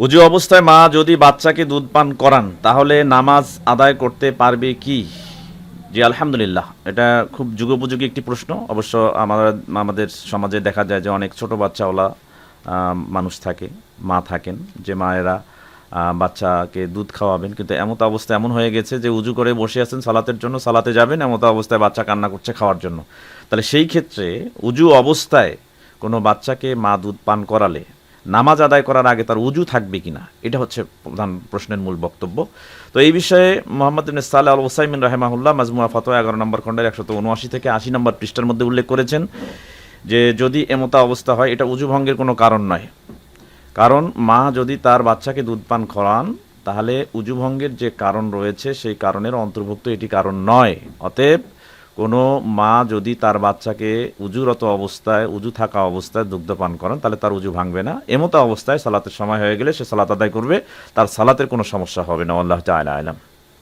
উজু অবস্থায় মা যদি বাচ্চাকে দুধ পান করান তাহলে নামাজ আদায় করতে পারবে কি? জি আলহামদুলিল্লাহ, এটা খুব যুগোপযোগী একটি প্রশ্ন। অবশ্য আমাদের সমাজে দেখা যায় যে অনেক ছোট বাচ্চাওয়ালা মানুষ থাকে, মা থাকেন, যে মায়েরা বাচ্চাকে দুধ খাওয়াবেন, কিন্তু এমত অবস্থা এমন হয়ে গেছে যে উজু করে বসে আছেন সালাতের জন্য, সালাতে যাবেন, এমত অবস্থায় বাচ্চা কান্না করছে খাওয়ার জন্য। তাহলে সেই ক্ষেত্রে উজু অবস্থায় কোনো বাচ্চাকে মা দুধ পান করালে নামাজ আদায় করার আগে তার উজু থাকবে কিনা, এটা হচ্ছে প্রধান প্রশ্নের মূল বক্তব্য। তো এই বিষয়ে মোহাম্মদ ইবনে সালেহ আল উসাইমিন রাহিমাহুল্লাহ মাজমুয়া ফতোয়া 11 নম্বর খণ্ডের 179 থেকে 80 নম্বর পৃষ্ঠার মধ্যে উল্লেখ করেছেন যে যদি এমতা অবস্থা হয় এটা উজু ভঙ্গের কোনো কারণ নয়। কারণ মা যদি তার বাচ্চাকে দুধ পান করান তাহলে উজু ভঙ্গের যে কারণ রয়েছে সেই কারণের অন্তর্ভুক্ত এটি কারণ নয়। অতএব কোনো মা যদি তার বাচ্চাকে উজুরত অবস্থায়, উজু থাকা অবস্থায় দুগ্ধ পান করেন তাহলে তার উজু ভাঙবে না। এমতো অবস্থায় সালাতের সময় হয়ে গেলে সে সালাত আদায় করবে, তার সালাতের কোনো সমস্যা হবে না। আল্লাহ তাআলা আ'লাম।